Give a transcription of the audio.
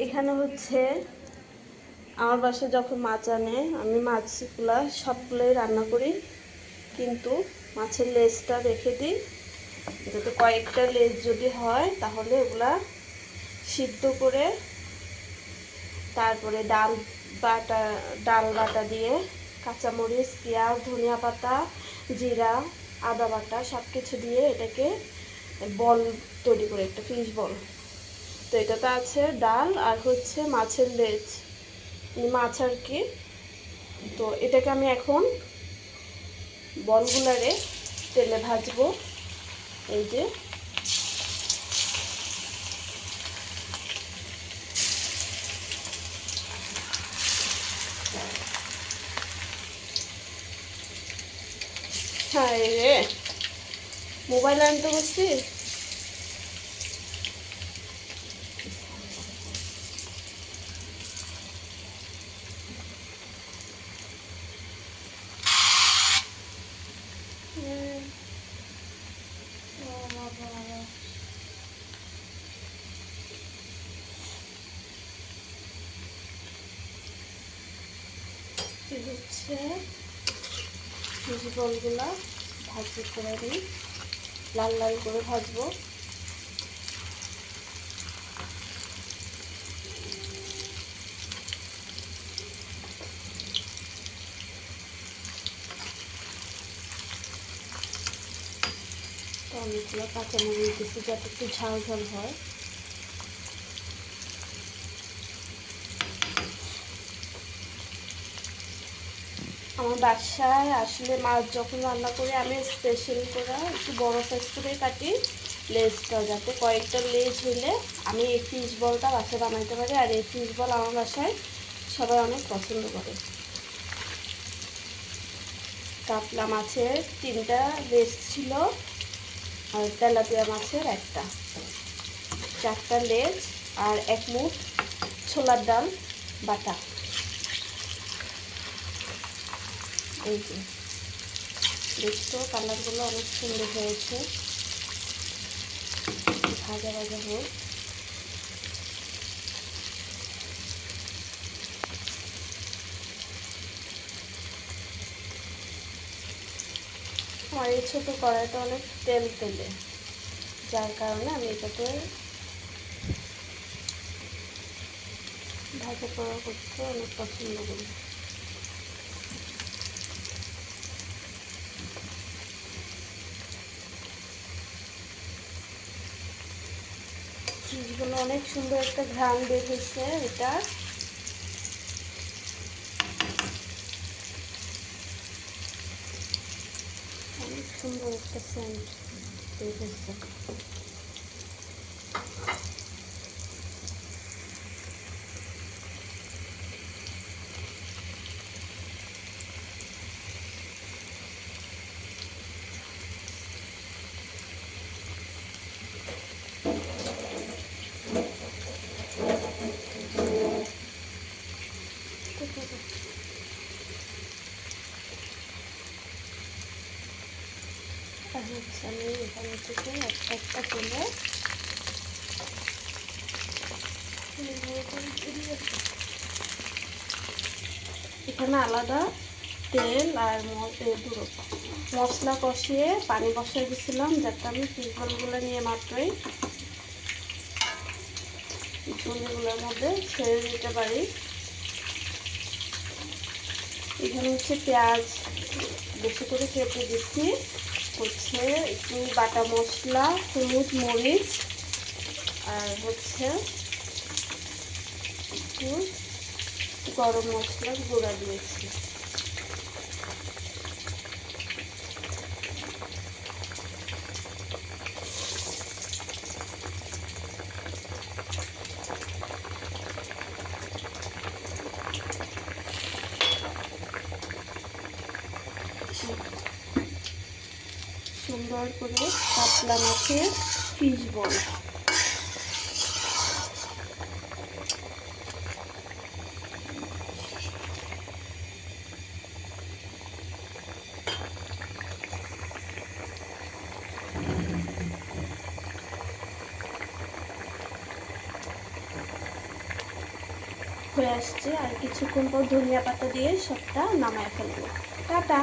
এখানে হচ্ছে আমার বাসায় যখন মাছ আনে আমি মাছগুলা সবগুলোই রান্না করি, কিন্তু মাছের লেজটা রেখে দিই যাতে কয়েকটা লেজ যদি হয় তাহলে ওগুলা সিদ্ধ করে তারপরে ডাল বাটা দিয়ে কাঁচামরিচ, পেঁয়াজ, ধনিয়া পাতা, জিরা, আদা বাটা সব কিছু দিয়ে এটাকে বল তৈরি করে, একটা ফিশ বল। তো এটাতে আছে ডাল আর হচ্ছে মাছের লেজ, মাছ আর কি। তো এটাকে আমি এখন বলগুলারে তেলে ভাজবো। এই যে হ্যাঁ রে, মোবাইল আনতে বসছি। হচ্ছে ফিশ বলগুলা ভাজি করে নিই, লাল লাল করে ভাজবো। তো অনেকগুলো কাঁচামরিচ দিচ্ছি যাতে একটু ঝাল ঝাল হয়। আমার বাসায় আসলে মাছ যখন রান্না করি আমি স্পেশাল করে একটু বড় সাইজ করে কাটি লেজটা, যাতে কয়েকটা লেজ হইলে আমি এই ফিশ বলটা বাসায় বানাইতে পারি। আর এই ফিশ বল আমার বাসায় সবাই অনেক পছন্দ করে। কাতলা মাছের 3টা লেজ ছিল আর তেলাপিয়া মাছের 1টা, 4টা লেজ আর 1 মুঠ ছোলার ডাল বাটা। এই যে দেখছো কালারগুলো অনেক সুন্দর হয়েছে, ভাজা ভাজা হোক। আমার এই ছোটো কড়াইটা অনেক তেল তেলে, যার কারণে আমি এটাতে ভাজা পোড়া করতে অনেক পছন্দ করি। চিজগুলো অনেক সুন্দর একটা ঘ্রাণ বের হয়েছে, এটা অনেক সুন্দর একটা সেন্ট বের হয়েছে। আর হচ্ছে আমি এখানে থেকে একটা একটা তুলে এখানে আলাদা তেল আর মশলা কষিয়ে পানি বসাই দিয়েছিলাম যাতে আমি ফিশবলগুলো নিয়ে মাত্রই ঝুড়িগুলোর মধ্যে ছেড়ে দিতে পারি। এখানে হচ্ছে পেঁয়াজ বেশি করে কেটে দিচ্ছি, হচ্ছে একটু বাটা মশলা, হলুদ, মরিচ আর হচ্ছে একটু গরম মশলার গুঁড়া দিয়েছি। সুন্দর করে কাতলা মাছের ফিশ বল। হয়ে আসছে, আর কিছুক্ষণ পর ধনিয়া পাতা দিয়ে সবটা নামায় ফেলবো। টাটা।